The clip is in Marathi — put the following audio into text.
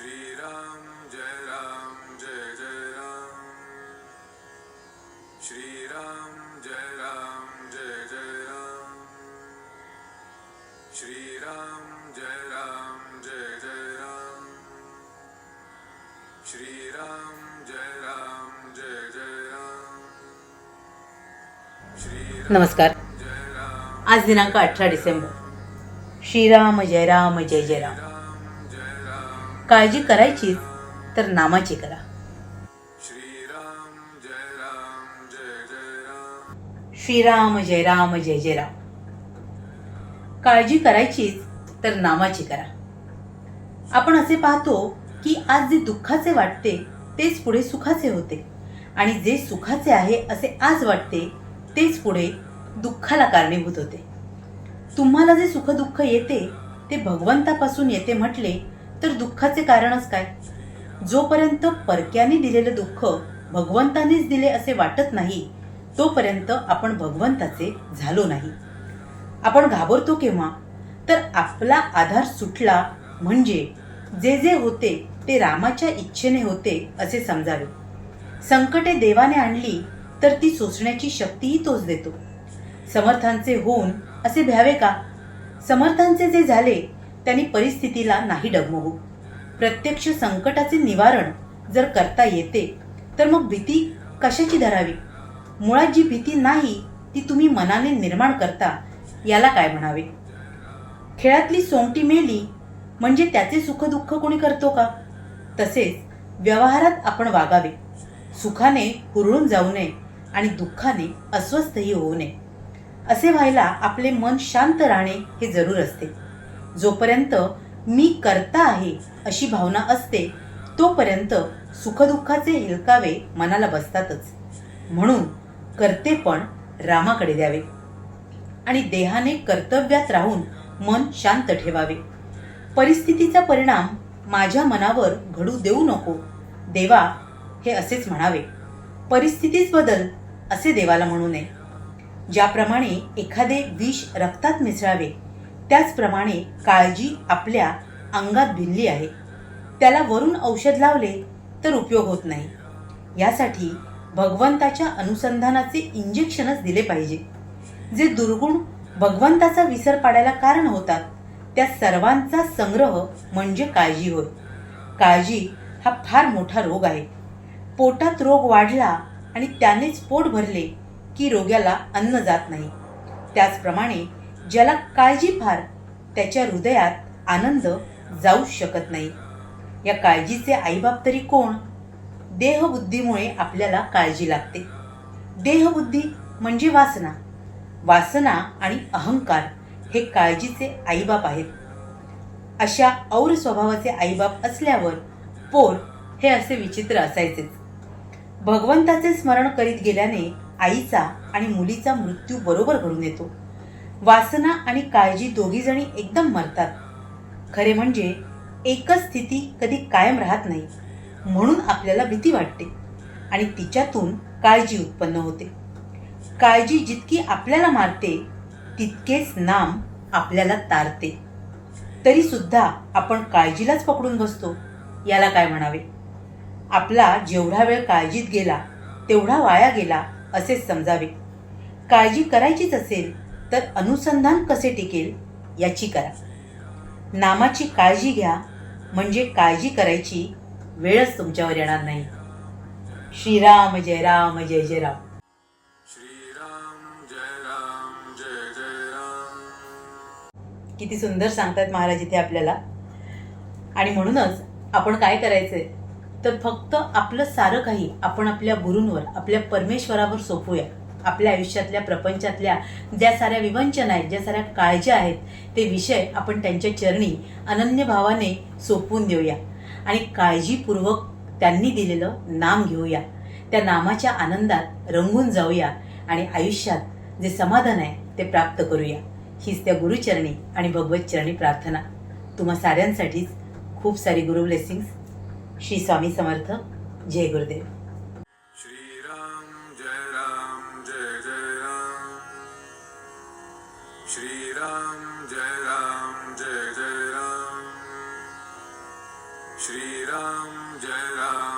श्रीराम जय जय राम श्रीराम जय जय राम श्रीराम जय जय राम श्रीराम जय जय राम नमस्कार. आज दिनांक 18 डिसेंबर. श्रीराम जय जय राम. काळजी करायचीच तर नामाची करा. श्रीराम जय राम श्रीराम जय जय राम. काळजी करायचीच तर नामाची करा. आपण असे पाहतो की आज जे दुःखाचे वाटते तेच पुढे सुखाचे होते, आणि जे सुखाचे आहे असे आज वाटते तेच पुढे दुःखाला कारणीभूत होते. तुम्हाला जे सुख दुःख येते ते भगवंतापासून येते म्हटले तर दुःखाचे कारणच काय? जोपर्यंत परक्याने दिलेले दुःख भगवंतानेच दिले असे वाटत नाही तोपर्यंत आपण भगवंताचे झालो नाही. आपण घाबरतो केव्हा? तर आपला आधार सुटला म्हणजे जे जे होते ते रामाच्या इच्छेने होते असे समजावे. संकटे देवाने आणली तर ती सोसण्याची शक्तीही तोच देतो. समर्थांचे होऊन असे भ्यावे का? समर्थांचे जे झाले त्यांनी परिस्थितीला नाही डगमगू. प्रत्यक्ष संकटाचे निवारण जर करता येते तर मग भीती कशाची धरावी? मुळात जी भीती नाही ती तुम्ही मनाने निर्माण करता याला काय म्हणावे? खेळातली सोंगटी मेली म्हणजे त्याचे सुख दुःख कोणी करतो का? तसेच व्यवहारात आपण वागावे. सुखाने हुरळून जाऊ नये आणि दुःखाने अस्वस्थही होऊ नये. असे व्हायला आपले मन शांत राहणे हे जरूर असते. जोपर्यंत मी करता आहे अशी भावना असते तोपर्यंत सुखदुःखाचे हेलकावे मनाला बसतातच. म्हणून करते पण रामाकडे द्यावे आणि देहाने कर्तव्यात राहून मन शांत ठेवावे. परिस्थितीचा परिणाम माझ्या मनावर घडू देऊ नको देवा हे असेच म्हणावे. परिस्थितीच बदल असे देवाला म्हणू नये. ज्याप्रमाणे एखादे विष रक्तात मिसळावे त्याचप्रमाणे काळजी आपल्या अंगात भिनली आहे, त्याला वरून औषध लावले तर उपयोग होत नाही. यासाठी भगवंताच्या अनुसंधानाचे इंजेक्शनच दिले पाहिजे. जे दुर्गुण भगवंताचा विसर पाडायला कारण होतात त्या सर्वांचा संग्रह म्हणजे काळजी होय. काळजी हा फार मोठा रोग आहे. पोटात रोग वाढला आणि त्यानेच पोट भरले की रोग्याला अन्न जात नाही. त्याचप्रमाणे ज्याला काळजी फार त्याच्या हृदयात आनंद जाऊ शकत नाही. या काळजीचे आईबाप तरी कोण? देहबुद्धीमुळे आपल्याला काळजी लागते. देहबुद्धी म्हणजे वासना. वासना आणि अहंकार हे काळजीचे आईबाप आहेत. अशा और स्वभावाचे आईबाप असल्यावर पोर हे असे विचित्र असायचेच. भगवंताचे स्मरण करीत गेल्याने आईचा आणि मुलीचा मृत्यू बरोबर घडून येतो. वासना आणि काळजी दोघी जणी एकदम मरतात. खरे म्हणजे एकच स्थिती कधी कायम राहत नाही, म्हणून आपल्याला भीती वाटते आणि तिच्यातून काळजी उत्पन्न होते. काळजी जितकी आपल्याला मारते तितकेच नाम आपल्याला तारते. तरी सुद्धा आपण काळजीलाच पकडून बसतो, याला काय म्हणावे? आपला जेवढा वेळ काळजीत गेला तेवढा वाया गेला असेच समजावे. काळजी करायचीच असेल तर अनुसंधान कसे टिकेल याची करा. नामाची काळजी घ्या म्हणजे काळजी करायची वेळच तुमच्यावर येणार नाही. श्रीराम जय जय राम. श्रीराम जय जय राम. किती सुंदर सांगतात महाराज इथे आपल्याला. आणि म्हणूनच आपण काय करायचंय तर फक्त आपलं सारं काही आपण आपल्या गुरूंवर, आपल्या परमेश्वरावर सोपूया. आपल्या आयुष्यातल्या प्रपंचातल्या ज्या साऱ्या विवंचना आहेत, ज्या साऱ्या काळज्या आहेत, ते विषय आपण त्यांच्या चरणी अनन्य भावाने सोपवून देऊया आणि काळजीपूर्वक त्यांनी दिलेलं नाम घेऊया. त्या नामाच्या आनंदात रंगून जाऊया आणि आयुष्यात जे समाधान आहे ते प्राप्त करूया. हीच त्या गुरुचरणी आणि भगवत चरणी प्रार्थना. तुम्हा साऱ्यांसाठीच खूप सारी गुरु ब्लेसिंग्स. श्री स्वामी समर्थ. जय गुरुदेव. श्रीराम जय जय राम श्रीराम जय जय राम श्रीराम जय राम